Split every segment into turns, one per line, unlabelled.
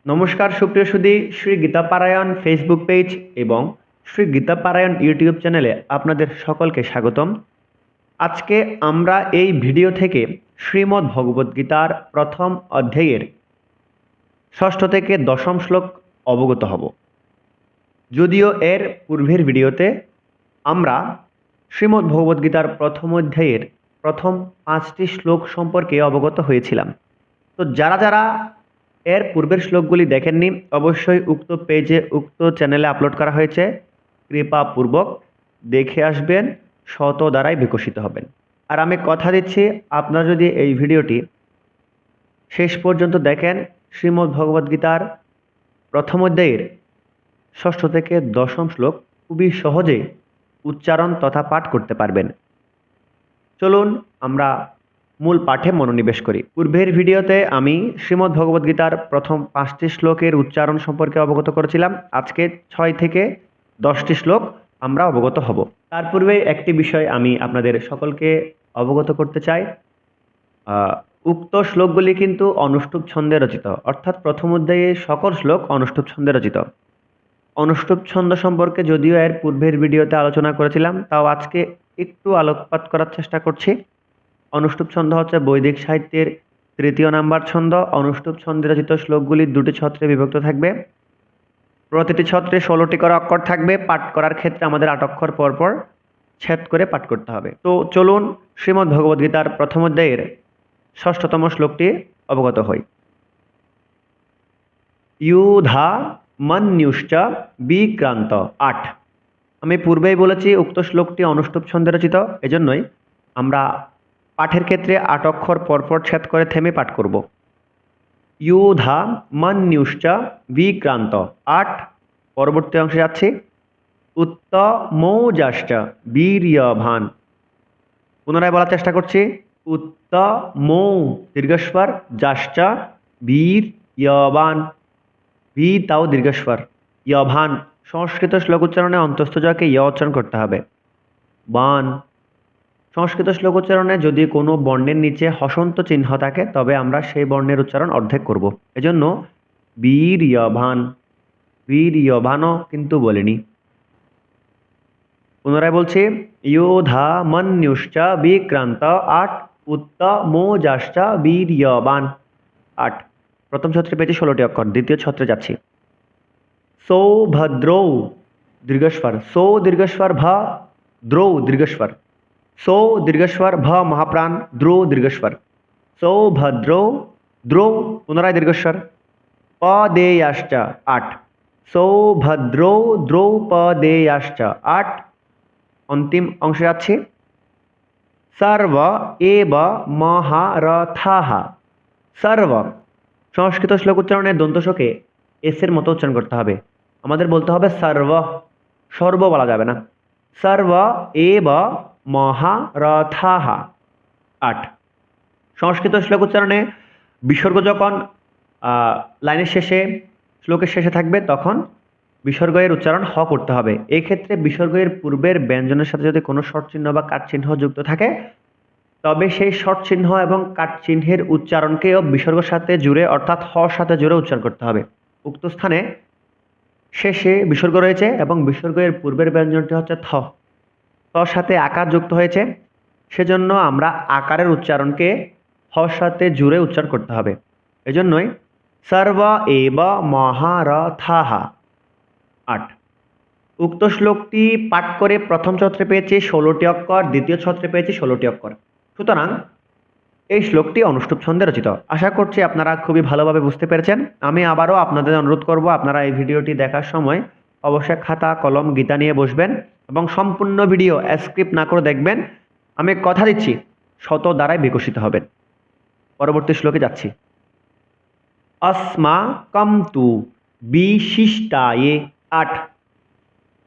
নমস্কার সুপ্রিয় সুধী, Shri Gita পারায়ণ Facebook page এবং শ্রী গীতা পারায়ণ ইউটিউব চ্যানেলে আপনাদের সকলকে স্বাগতম। আজকে আমরা এই ভিডিও থেকে শ্রীমদ্ ভগবদ্গীতার প্রথম অধ্যায়ের ষষ্ঠ থেকে দশম শ্লোক অবগত হব। যদিও এর পূর্বের ভিডিওতে আমরা শ্রীমদ্ ভগবদ্গীতার প্রথম অধ্যায়ের প্রথম 5টি শ্লোক সম্পর্কে অবগত হয়েছিলাম। তো যারা যারা এর পূর্বের শ্লোকগুলি দেখেননি, অবশ্যই উক্ত পেজে উক্ত চ্যানেলে আপলোড করা হয়েছে, কৃপাপূর্বক দেখে আসবেন, শত দ্বারাই বিকশিত হবেন। আর আমি কথা দিচ্ছি, আপনারা যদি এই ভিডিওটি শেষ পর্যন্ত দেখেন, শ্রীমদ্ ভগবদ্গীতার প্রথম অধ্যায়ের ষষ্ঠ থেকে দশম শ্লোক খুবই সহজে উচ্চারণ তথা পাঠ করতে পারবেন। চলুন আমরা মূল পাঠে মনোনিবেশ করি। পূর্বের ভিডিওতে আমি শ্রীমদ্ ভগবদ্গীতার প্রথম 5টি শ্লোকের উচ্চারণ সম্পর্কে অবগত করেছিলাম। আজকে 6 থেকে 10টি শ্লোক আমরা অবগত হব। তার পূর্বে একটি বিষয় আমি আপনাদের সকলকে অবগত করতে চাই। উক্ত শ্লোকগুলি কিন্তু অনুষ্টুপ ছন্দে রচিত, অর্থাৎ প্রথম অধ্যায়ে সকল শ্লোক অনুষ্টুপ ছন্দে রচিত। অনুষ্টুপ ছন্দ সম্পর্কে যদিও এর পূর্বের ভিডিওতে আলোচনা করেছিলাম, তাও আজকে একটু আলোকপাত করার চেষ্টা করছি। অনুষ্টুপ ছন্দ হচ্ছে বৈদিক সাহিত্যের 3য় নাম্বার ছন্দ। অনুষ্টুপ ছন্দে রচিত শ্লোকগুলি 2টি ছত্রে বিভক্ত থাকবে। প্রতিটি ছত্রে 16টি করে অক্ষর থাকবে। পাঠ করার ক্ষেত্রে আমাদের 8 অক্ষর পরপর ছেদ করে পাঠ করতে হবে। তো চলুন শ্রীমদ্ ভগবদ্গীতার প্রথম অধ্যায়ের ষষ্ঠতম শ্লোকটি অবগত হই। ইউধা মন্যুশ্চ বিক্রান্ত 8। আমি পূর্বেই বলেছি উক্ত শ্লোকটি অনুষ্টুপ ছন্দে রচিত, এজন্যই আমরা পাঠের ক্ষেত্রে 8 অক্ষর পরপর ছেদ করে থেমে পাঠ করব। ইউধা মন্যুশ্চ বিক্রান্ত 8। পরবর্তী অংশে যাচ্ছি। উত্তমৌজাশ্চ বীর্যভান। পুনরায় বলার চেষ্টা করছি। উত্তমৌ দীর্ঘস্বর, যাশ্চ বীর্যবান, বি তাও দীর্ঘস্বর, ইয়ভান। সংস্কৃত শ্লোক উচ্চারণে অন্তস্থ জকে ইয় উচ্চারণ করতে হবে। বান। সংস্কৃত শ্লোক উচ্চারণে যদি কোনো বর্ণের নিচে হসন্ত চিহ্ন থাকে, তবে আমরা সেই বর্ণের উচ্চারণ অর্ধেক করব। এজন্য বীর্যভান, বীর্যভানও কিন্তু বলিনি। পুনরায় বলছি। ইয়োধা মন্যুশ্চ বিক্রান্ত 8। উত্তমৌজাশ্চ বীর্যবান 8। প্রথম ছত্রে পেয়েছি 16টি অক্ষর। দ্বিতীয় ছত্রে যাচ্ছি। সৌভদ্রৌ দীর্ঘস্বর, সৌ দীর্ঘস্বর, ভ দ্রৌ দীর্ঘস্বর, সৌ দীর্ঘস্বর, ভ মহাপ্রাণ, দ্রৌ দীর্ঘস্বর, সৌভদ্রৌ দ্রৌ পুনরায় দীর্ঘস্বর, পদেয়াশ্চ 8। সৌভদ্রৌ দ্রৌপদেয়াশ্চ 8। অন্তিম অংশে যাচ্ছি। সর্ব এব মহারথাঃ। সর্ব সংস্কৃত শ্লোক উচ্চারণে দন্তস্বকে এস এর মতো উচ্চারণ করতে হবে। আমাদের বলতে হবে সর্ব, সর্ব বলা যাবে না। সর্ব এব মহারথাঃ 8। সংস্কৃত শ্লোক উচ্চারণে বিসর্গ যখন লাইনের শেষে, শ্লোকের শেষে থাকবে, তখন বিসর্গ এর উচ্চারণ হ করতে হবে। এই ক্ষেত্রে বিসর্গ এর পূর্বের ব্যঞ্জনের সাথে যদি কোনো শর্ট চিহ্ন বা কাট চিহ্ন যুক্ত থাকে, তবে সেই শর্ট চিহ্ন এবং কাট চিহ্নের উচ্চারণকেও বিসর্গের সাথে জুড়ে, অর্থাৎ হ সাথে জুড়ে উচ্চারণ করতে হবে। উক্ত স্থানে শেষে বিসর্গ রয়েছে এবং বিসর্গের পূর্বের ব্যঞ্জনটি হচ্ছে থ, তর সাথে আকার যুক্ত হয়েছে, সেজন্য আমরা আকারের উচ্চারণকে হ সাথে জুড়ে উচ্চারণ করতে হবে। এজন্যই সর্ব এব মহারথাঃ 8। উক্ত শ্লোকটি পাঠ করে প্রথম ছত্রে পেয়েছি 16টি অক্ষর, দ্বিতীয় ছত্রে পেয়েছি 16টি অক্ষর। সুতরাং এই শ্লোকটি অনুষ্টুপ ছন্দে রচিত। আশা করছি আপনারা খুবই ভালোভাবে বুঝতে পেরেছেন। আমি আবারও আপনাদের অনুরোধ করব, আপনারা এই ভিডিওটি দেখার সময় অবশ্যই খাতা কলম গীতা নিয়ে বসবেন এবং সম্পূর্ণ ভিডিও স্ক্রিপ্ট না করে দেখবেন। আমি কথা দিচ্ছি, শত দ্বারাই বিকশিত হবেন। পরবর্তী শ্লোকে যাচ্ছি। अस्माकं तु বিশিষ্টায়ে 8।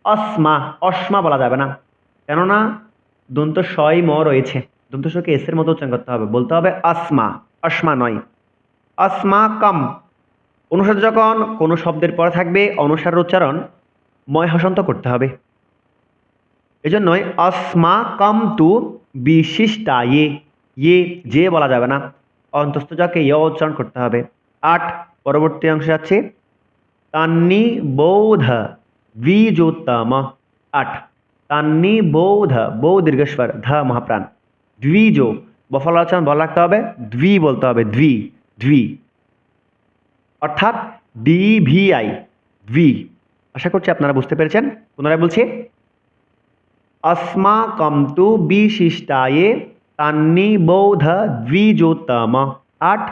অসমা, অসমা বলা যাবে না, কেননা দন্ত শয় ম রয়েছে। দন্ত শকে এস এর মতো উচ্চারণ করতে হবে, বলতে হবে আসমা, অসমা নয়। अस्माकं অনুসার যখন কোনো শব্দের পরে থাকবে, অনুসারের উচ্চারণ ময় হসন্ত করতে হবে। এজন্যই अस्माकं तु বিশিষ্টায়ে, ইয়ে যে বলা যাবে না, অন্তস্থ যাকে ইয় উচ্চারণ করতে হবে। 8 পরবর্তী অংশে যাচ্ছি, তান্নি বৌধ দ্বিজোত্তম। 8, তান্নি বৌধ, বৌ দীর্ঘস্বর, ধ মহাপ্রাণ, দ্বিজ, বফলা উচ্চারণ বলা রাখতে হবে, দ্বি বলতে হবে, দ্বি, দ্বি, অর্থাৎ DVI, দ্বি। আশা করছি আপনারা বুঝতে পেরেছেন। পুনরায় বলছি, अस्माकं तु विशिष्टाये तान्निबोध द्विजोत्तम। 8,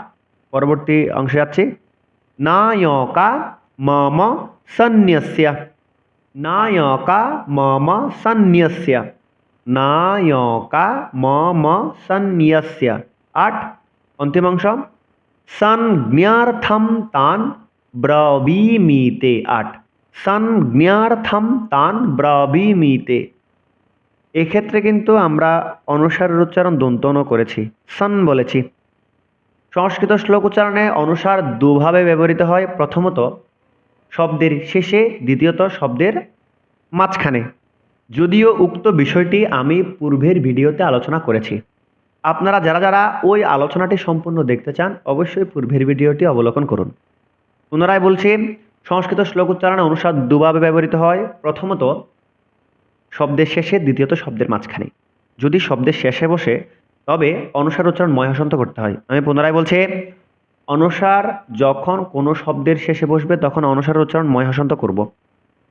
পরবর্তী অংশে যাচ্ছি, नायका मम सन्न्यस्य। नायका मम सन्न्यस्य, नायका मम सन्न्यस्य। 8, अंतिम अंश, संज्ञार्थं तान् ब्रवीमीते। 8, संज्ञार्थं तान् ब्रवीमीते। এক্ষেত্রে কিন্তু আমরা অনুসারের উচ্চারণ দন্তন করেছি, সন বলেছি। সংস্কৃত শ্লোক উচ্চারণে অনুসার দুভাবে ব্যবহৃত হয়, প্রথমত শব্দের শেষে, দ্বিতীয়ত শব্দের মাঝখানে। যদিও উক্ত বিষয়টি আমি পূর্বের ভিডিওতে আলোচনা করেছি, আপনারা যারা যারা ওই আলোচনাটি সম্পূর্ণ দেখতে চান অবশ্যই পূর্বের ভিডিওটি অবলোকন করুন। পুনরায় বলছি, সংস্কৃত শ্লোক উচ্চারণে অনুসার দুভাবে ব্যবহৃত হয়, প্রথমত শব্দের শেষে, দ্বিতীয়ত শব্দের মাঝখানে। যদি শব্দের শেষে বসে তবে অনুসার উচ্চারণ ময় হসন্ত করতে হয়। আমি পুনরায় বলছি, অনুসার যখন কোনো শব্দের শেষে বসবে তখন অনুসারের উচ্চারণ ময় হসন্ত করব।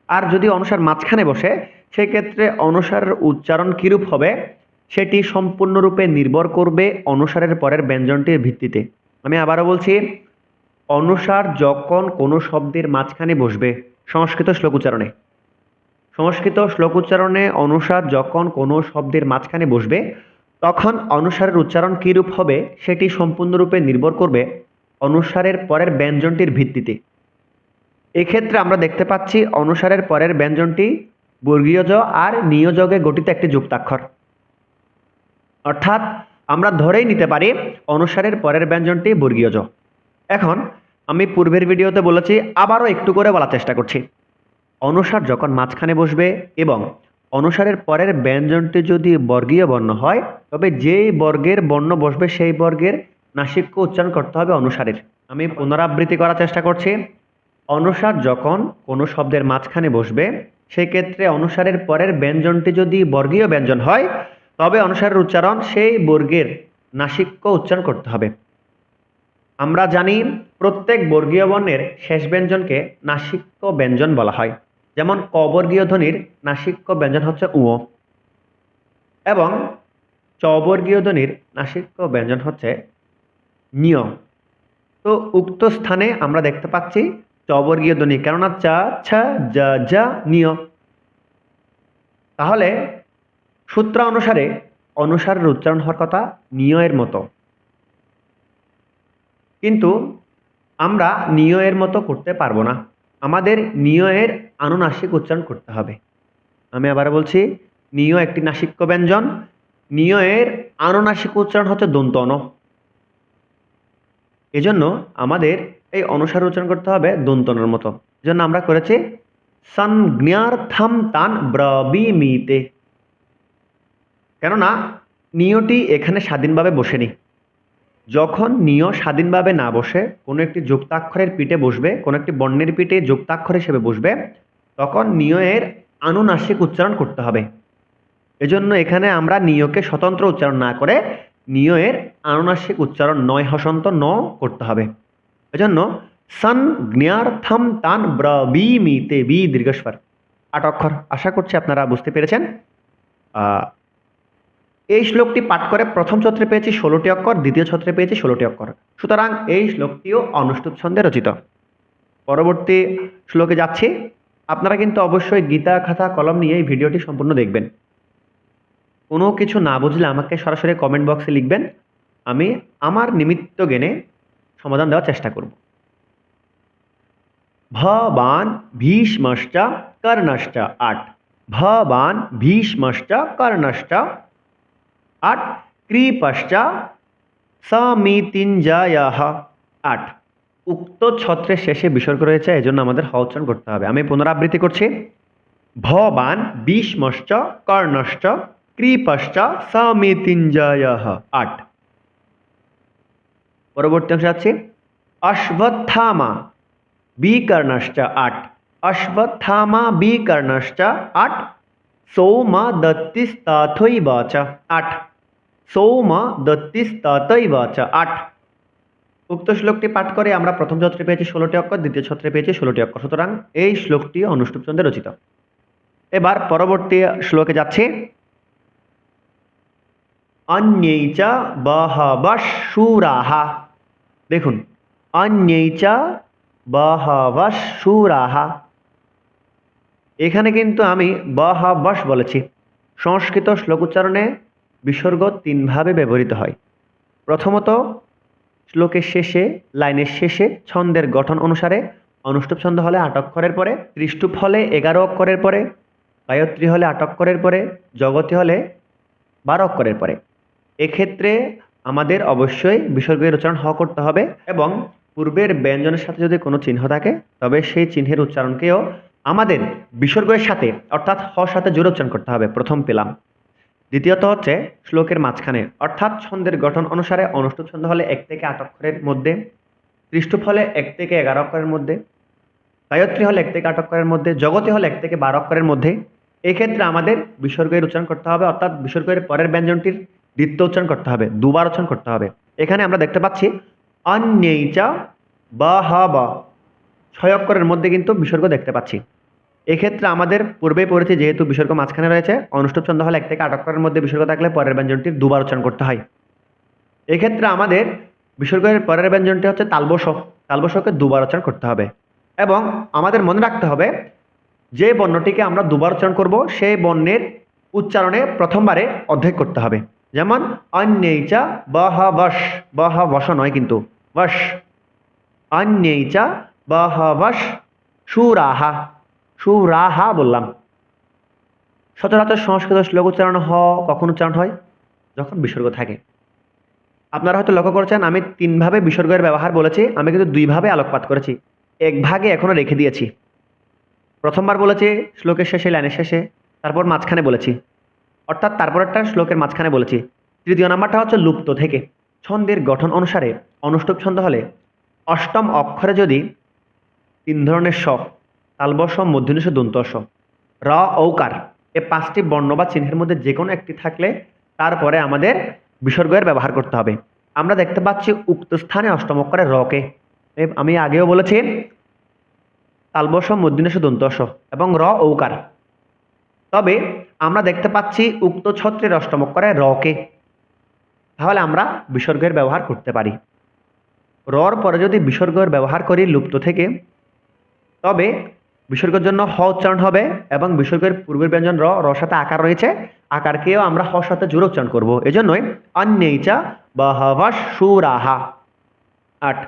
আর যদি অনুসার মাঝখানে বসে সেক্ষেত্রে অনুসারের উচ্চারণ কীরূপ হবে সেটি সম্পূর্ণরূপে নির্ভর করবে অনুসারের পরের ব্যঞ্জনটির ভিত্তিতে। আমি আবারও বলছি, অনুসার যখন কোনো শব্দের মাঝখানে বসবে সংস্কৃত শ্লোক উচ্চারণে, সংস্কৃত শ্লোক উচ্চারণে অনুসার যখন কোনো শব্দের মাঝখানে বসবে তখন অনুসারের উচ্চারণ কীরূপ হবে সেটি সম্পূর্ণরূপে নির্ভর করবে অনুসারের পরের ব্যঞ্জনটির ভিত্তিতে। এক্ষেত্রে আমরা দেখতে পাচ্ছি অনুসারের পরের ব্যঞ্জনটি বর্গীয় জ আর নিয়োজকে গঠিত একটি যুক্তাক্ষর, অর্থাৎ আমরা ধরেই নিতে পারি অনুসারের পরের ব্যঞ্জনটি বর্গীয় জ। এখন আমি পূর্বের ভিডিওতে বলেছি, আবারও একটু করে বলার চেষ্টা করছি, অনুসার যখন মাঝখানে বসবে এবং অনুসারের পরের ব্যঞ্জনটি যদি বর্গীয় বর্ণ হয় তবে যেই বর্গের বর্ণ বসবে সেই বর্গের নাসিক্য উচ্চারণ করতে হবে অনুসারের। আমি পুনরাবৃত্তি করার চেষ্টা করছি, অনুসার যখন কোনো শব্দের মাঝখানে বসবে সেক্ষেত্রে অনুসারের পরের ব্যঞ্জনটি যদি বর্গীয় ব্যঞ্জন হয় তবে অনুসারের উচ্চারণ সেই বর্গের নাসিক্য উচ্চারণ করতে হবে। আমরা জানি প্রত্যেক বর্গীয় বর্ণের শেষ ব্যঞ্জনকে নাসিক্য ব্যঞ্জন বলা হয়। যেমন ক বর্গীয় ধ্বনির নাসিক্য ব্যঞ্জন হচ্ছে উ এবং চ বর্গীয় ধ্বনির নাসিক্য ব্যঞ্জন হচ্ছে নিয়। তো উক্ত স্থানে আমরা দেখতে পাচ্ছি চ বর্গীয় ধ্বনি, কেননা চা, ছা, যা, যা, নিয়। তাহলে সূত্র অনুসারে অনুসারের উচ্চারণ হওয়ার কথা নিয়ের মতো, কিন্তু আমরা নিয়ের মতো করতে পারবো না, আমাদের নিয়ের আনুনাসিক উচ্চারণ করতে হবে। আমি আবার বলছি, নিয় একটি নাসিক্য ব্যঞ্জন, নিয়ের আনুনাসিক উচ্চারণ হচ্ছে দন্ত অন। এজন্য আমাদের এই অনুসার উচ্চারণ করতে হবে দন্তনের মতো। এজন্য আমরা করেছি সংজ্ঞার্থম তান ব্রবীমিতে, কেননা নিয়টি এখানে স্বাধীনভাবে বসেনি। যখন নিয় স্বাধীনভাবে না বসে কোনো একটি যুক্তাক্ষরের পিঠে বসবে, কোনো একটি বর্ণের পিঠে যুক্তাক্ষর হিসেবে বসবে, তখন নিয়ের আনুনাসিক উচ্চারণ করতে হবে। এজন্য এখানে আমরা নিয়কে স্বতন্ত্র উচ্চারণ না করে নিয়ের আনুনাসিক উচ্চারণ নয় হসন্ত ন করতে হবে। এজন্য সংজ্ঞার্থম তান ব্রবীমিতে, বি দীর্ঘস্বর, 8 অক্ষর। আশা করছি আপনারা বুঝতে পেরেছেন। এই শ্লোকটি পাঠ করে প্রথম ছত্রে পেয়েছি 16টি অক্ষর, দ্বিতীয় ছত্রে পেয়েছি 16টি অক্ষর। সুতরাং এই শ্লোকটিও অনুষ্টুপ ছন্দে রচিত। পরবর্তী শ্লোকে যাচ্ছি। আপনারা কিন্তু অবশ্যই গীতা খাতা কলম নিয়ে এই ভিডিওটি সম্পূর্ণ দেখবেন। কোনো কিছু না বুঝলে আমাকে সরাসরি কমেন্ট বক্সে লিখবেন, আমি আমার নিমিত্ত জ্ঞানে সমাধান দেওয়ার চেষ্টা করব। ভবান ভীষ্মশ্চ কর্ণশ্চ। 8, ভবান ভীষ্মশ্চ কর্ণশ্চ। 8, কৃপশ্চ সমিতিঞ্জয়ঃ। 8, উক্ত ছত্রের শেষে বিসর্গ রয়েছে, এজন্য আমাদের হ উচ্চারণ করতে হবে। আমি পুনরাবৃত্তি করছি, ভবান ভীষ্মশ্চ কর্ণশ্চ কৃপশ্চ সমিতিঞ্জয়ঃ। 8, পরবর্তী অংশে যাচ্ছি। अश्वत्थामा विकर्णश्च 8 अश्वत्थामा विकर्णश्च 8 सौमदत्तिस्तथैव च 8 सौमदत्तिस्तथैव च 8 উক্ত শ্লোকটি পাঠ করে আমরা প্রথম ছত্রে পেয়েছি 16টি অক্ষর, দ্বিতীয় ছত্রে পেয়েছি 16টি অক্ষর। সুতরাং এই শ্লোকটি অনুষ্টুপ ছন্দে রচিত। এবার পরবর্তী শ্লোকে যাচ্ছি। অন্যৈ চ বহবশ শূরাঃ। দেখুন, অন্যৈ চ বহবশ শূরাঃ, এখানে কিন্তু আমি বহবশ বলেছি। সংস্কৃত শ্লোক উচ্চারণে বিসর্গ তিনভাবে ব্যবহৃত হয়। প্রথমত, শ্লোকের শেষে, লাইনের শেষে ছন্দের গঠন অনুসারে অনুষ্টুপ ছন্দ হলে 8 অক্ষরের পরে, ত্রিষ্টুপ হলে 11 অক্ষরের পরে, গায়ত্রী হলে 8 অক্ষরের পরে, জগতী হলে 12 অক্ষরের পরে। এক্ষেত্রে আমাদের অবশ্যই বিসর্গের উচ্চারণ হ করতে হবে এবং পূর্বের ব্যঞ্জনের সাথে যদি কোনো চিহ্ন থাকে তবে সেই চিহ্নের উচ্চারণকেও আমাদের বিসর্গের সাথে অর্থাৎ হ সাথে জোরে উচ্চারণ করতে হবে। প্রথম পেলাম। দ্বিতীয়ত হচ্ছে শ্লোকের মাঝখানে অর্থাৎ ছন্দের গঠন অনুসারে অনুষ্টুপ ছন্দ হলে 1 থেকে 8 অক্ষরের মধ্যে, ত্রিষ্টুপ হলে 1 থেকে 11 অক্ষরের মধ্যে, গায়ত্রী হলে 1 থেকে 8 অক্ষরের মধ্যে, জগতী হলে 1 থেকে 12 অক্ষরের মধ্যে। এক্ষেত্রে আমাদের বিসর্গের উচ্চারণ করতে হবে অর্থাৎ বিসর্গের পরের ব্যঞ্জনটির দ্বিতীয় উচ্চারণ করতে হবে, দুবার উচ্চারণ করতে হবে। এখানে আমরা দেখতে পাচ্ছি অন্যৈ চ বহব, 6 অক্ষরের মধ্যে কিন্তু বিসর্গ দেখতে পাচ্ছি। এক্ষেত্রে আমাদের পূর্বেই পড়েছি যেহেতু বিসর্গ মাঝখানে রয়েছে, অনুষ্টুপ ছন্দ হলে 1 থেকে 8 অক্ষরের মধ্যে বিসর্গ থাকলে পরের ব্যঞ্জনটির দুবার উচ্চারণ করতে হয়। এক্ষেত্রে আমাদের বিসর্গের পরের ব্যঞ্জনটি হচ্ছে তালবশ, তালবশকে দুবার উচ্চারণ করতে হবে এবং আমাদের মনে রাখতে হবে যে বর্ণটিকে আমরা দুবার উচ্চারণ করব সেই বর্ণের উচ্চারণে প্রথমবারে অর্ধেক করতে হবে। যেমন অন্যৈ চ বহবশ, বহবশ নয় কিন্তু বশ। অন্যৈ চ বহবশ শূরাঃ, শূরাঃ বললাম। সচরাচর সংস্কৃত শ্লোক উচ্চারণ হ কখন উচ্চারণ হয়? যখন বিসর্গ থাকে। আপনারা হয়তো লক্ষ্য করেছেন আমি 3 ভাবে বিসর্গের ব্যবহার বলেছি, আমি কিন্তু 2 ভাবে আলোকপাত করেছি, 1 ভাগে এখনো রেখে দিয়েছি। প্রথমবার বলেছি শ্লোকের শেষে, লাইনের শেষে, তারপর মাঝখানে বলেছি, অর্থাৎ তারপরেরটা শ্লোকের মাঝখানে বলেছি। তৃতীয় নাম্বারটা হচ্ছে লুপ্ত থেকে। ছন্দের গঠন অনুসারে অনুষ্টুপ ছন্দ হলে অষ্টম অক্ষরে যদি 3 ধরনের স, তালবশ, মূর্ধন্য ষ, দন্ত স, র, ঔকার, এই 5টি বর্ণ বা চিহ্নের মধ্যে যে কোনো একটি থাকলে তারপরে আমাদের বিসর্গের ব্যবহার করতে হবে। আমরা দেখতে পাচ্ছি উক্ত স্থানে অষ্টম অক্ষরে রকে, আমি আগেও বলেছি তালবশ, মূর্ধন্য ষ, দন্ত স এবং র, ঔকার। তবে আমরা দেখতে পাচ্ছি উক্ত ছত্রের অষ্টম অক্ষরে রকে, তাহলে আমরা বিসর্গের ব্যবহার করতে পারি। রর পরে যদি বিসর্গের ব্যবহার করি লুপ্ত থেকে, তবে বিসর্গের জন্য হ উচ্চারণ হবে এবং বিসর্গের পূর্বের ব্যঞ্জন র, রর সাথে আকার রয়েছে, আকারকেও আমরা হ সাথে জোরে উচ্চারণ করব। এজন্যই অন্যৈ চ বহবশ শূরাঃ। 8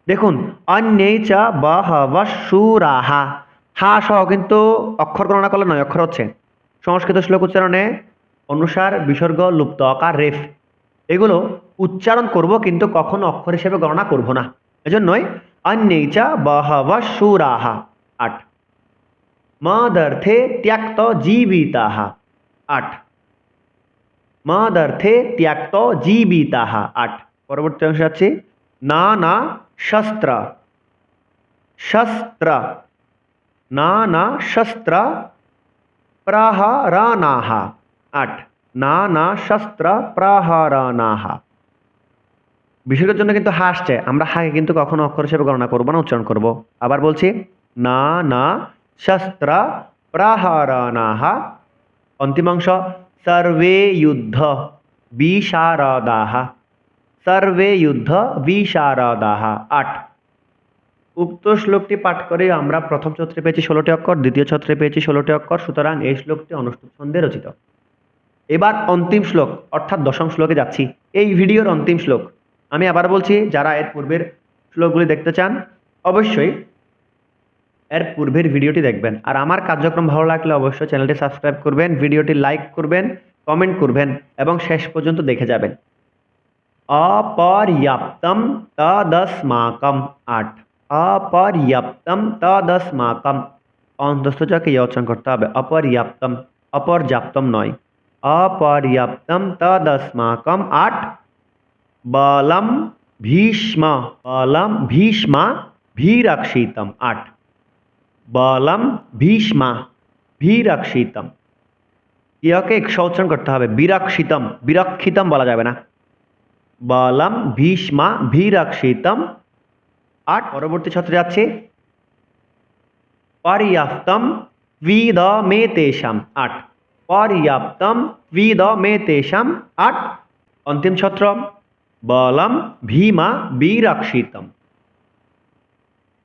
দেখুন, অন্যৈ চ বহবশ শূরাঃ, হা সহ কিন্তু অক্ষর গণনা করলে 9 অক্ষর হচ্ছে। সংস্কৃত শ্লোক উচ্চারণে অনুসার, বিসর্গ, লুপ্ত আকার, রেফ এগুলো উচ্চারণ করব কিন্তু কখনো অক্ষর হিসেবে গণনা করব না। এজন্যই অন্যৈ চ বহবশ শূরাঃ। 8 মদর্থে ত্যক্ত জীবিতাঃ। 8 মদর্থে ত্যক্ত জীবিতাঃ। 8 পরবর্তী অংশে যাচ্ছি। নানা শস্ত্র, শস্ত্র, নানা শস্ত্র প্রহরণাঃ। 8 নানা শস্ত্র প্রহরণাঃ। বিসর্গের জন্য কিন্তু হা আসছে, আমরা হাকে কিন্তু কখনো অক্ষর হিসেবে গণনা করব না, উচ্চারণ করব। আবার বলছি, নানা শস্ত্র প্রহরণাঃ। অন্তিম অংশ, সর্বে যুদ্ধ বিশারদাঃ, সর্বে যুদ্ধ বিশারদাঃ। 8 উক্ত শ্লোকটি পাঠ করে আমরা প্রথম ছত্রে পেয়েছি 16টি অক্ষর, দ্বিতীয় ছত্রে পেয়েছি 16টি অক্ষর। সুতরাং এই শ্লোকটি অনুষ্টুপ ছন্দে রচিত। এবার অন্তিম শ্লোক অর্থাৎ দশম শ্লোকে যাচ্ছি, এই ভিডিওর অন্তিম শ্লোক। আমি আবার বলছি, যারা এর পূর্বের শ্লোকগুলি দেখতে চান অবশ্যই এর পূর্বের ভিডিওটি দেখবেন। আর আমার কার্যক্রম ভালো লাগলে অবশ্যই চ্যানেলটি সাবস্ক্রাইব করবেন, ভিডিওটি লাইক করবেন, কমেন্ট করবেন এবং শেষ পর্যন্ত দেখে যাবেন। অপর্যাপ্তম তদস্মাকম। 8 অপর্যাপ্তম তদস্মাকম। অন্তস্থ চকে ইয়া উচ্চারণ করতে হবে, অপর্যাপ্তম, অপর্যাপ্তম নয়, অপর্যাপ্তম তদস্মাকম। 8 বলম भीष्म बलम भीष्मा भीरक्षितम 8 बलम भीष्मा भीरक्षितम ইয়াকে একশো উচ্চারণ করতে হবে বিরক্ষিতম বিরক্ষিতম বলা যাবে না বলম ভীষ্মা ভীরক্ষিতম 8 পরবর্তী ছত্রে যাচ্ছে पर्याप्तम विदमेतेषाम 8 पर्याप्तम विदमेतेषाम 8 अंतिम छत्र बलम भीमा विरक्षितम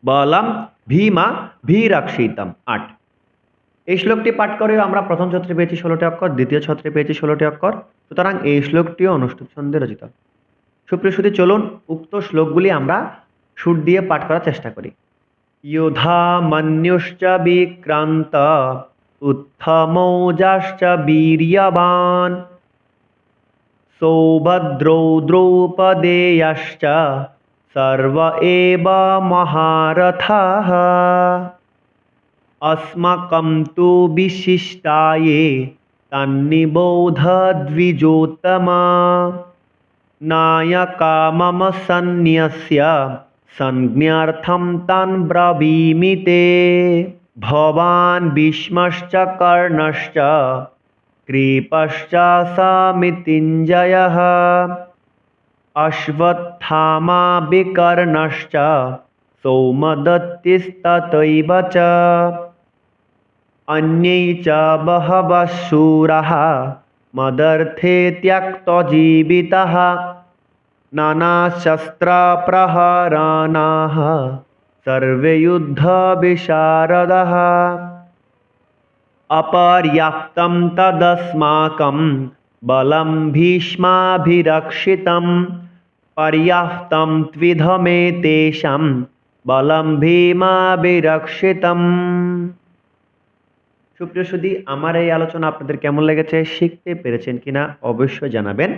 बलम भीमा विरक्षितम 8 এই শ্লোকটি পাঠ করে আমরা প্রথম ছত্রে পেয়েছি 16টি অক্ষর দ্বিতীয় ছত্রে পেয়েছি 16টি অক্ষর সুতরাং এই শ্লোকটিও অনুষ্ঠুপ ছন্দে রচিত সুপ্রিয় সুধী চলুন উক্ত শ্লোকগুলি আমরা সুর দিয়ে পাঠ করার চেষ্টা করি युधामन्युश्च विक्रान्त उत्थमौजाश्च वीर्यवान् सौभद्रौ द्रौपदेयश्च सर्व एव महारथाः अस्माकं तु विशिष्टाये तन्निबोधद्विजोत्तमा नायका मम सन्न्यस्य संज्ञार्थं तान् ब्रवीमि ते भवान् भीष्मश्च कर्णश्च कृपश्च समितिञ्जयः अश्वत्थामा विकर्णश्च सौमदत्तिस्तथैव च अन्ये च बहवः शूराः मदर्थे त्यक्तजीविताः नानाशस्त्रप्रहराणाः सर्वे युद्धविशारदाः अपर्याप्तं तदस्माकं बलं भीष्माभिरक्षितं पर्याप्तं त्विधमेतेषां बलं भीमाभिरक्षितम् সুপ্রিয় সুধী আমার এই আলোচনা আপনাদের কেমন লেগেছে শিখতে পেরেছেন কিনা অবশ্যই জানাবেন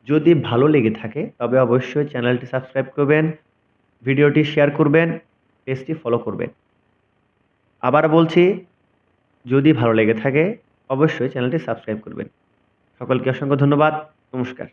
যদি ভালো লেগে থাকে তবে অবশ্যই চ্যানেলটি সাবস্ক্রাইব করবেন ভিডিওটি শেয়ার করবেন পেজটি ফলো করবেন আবার বলছি যদি ভালো লেগে থাকে অবশ্যই চ্যানেলটি সাবস্ক্রাইব করবেন সকলকে অসংখ্য ধন্যবাদ নমস্কার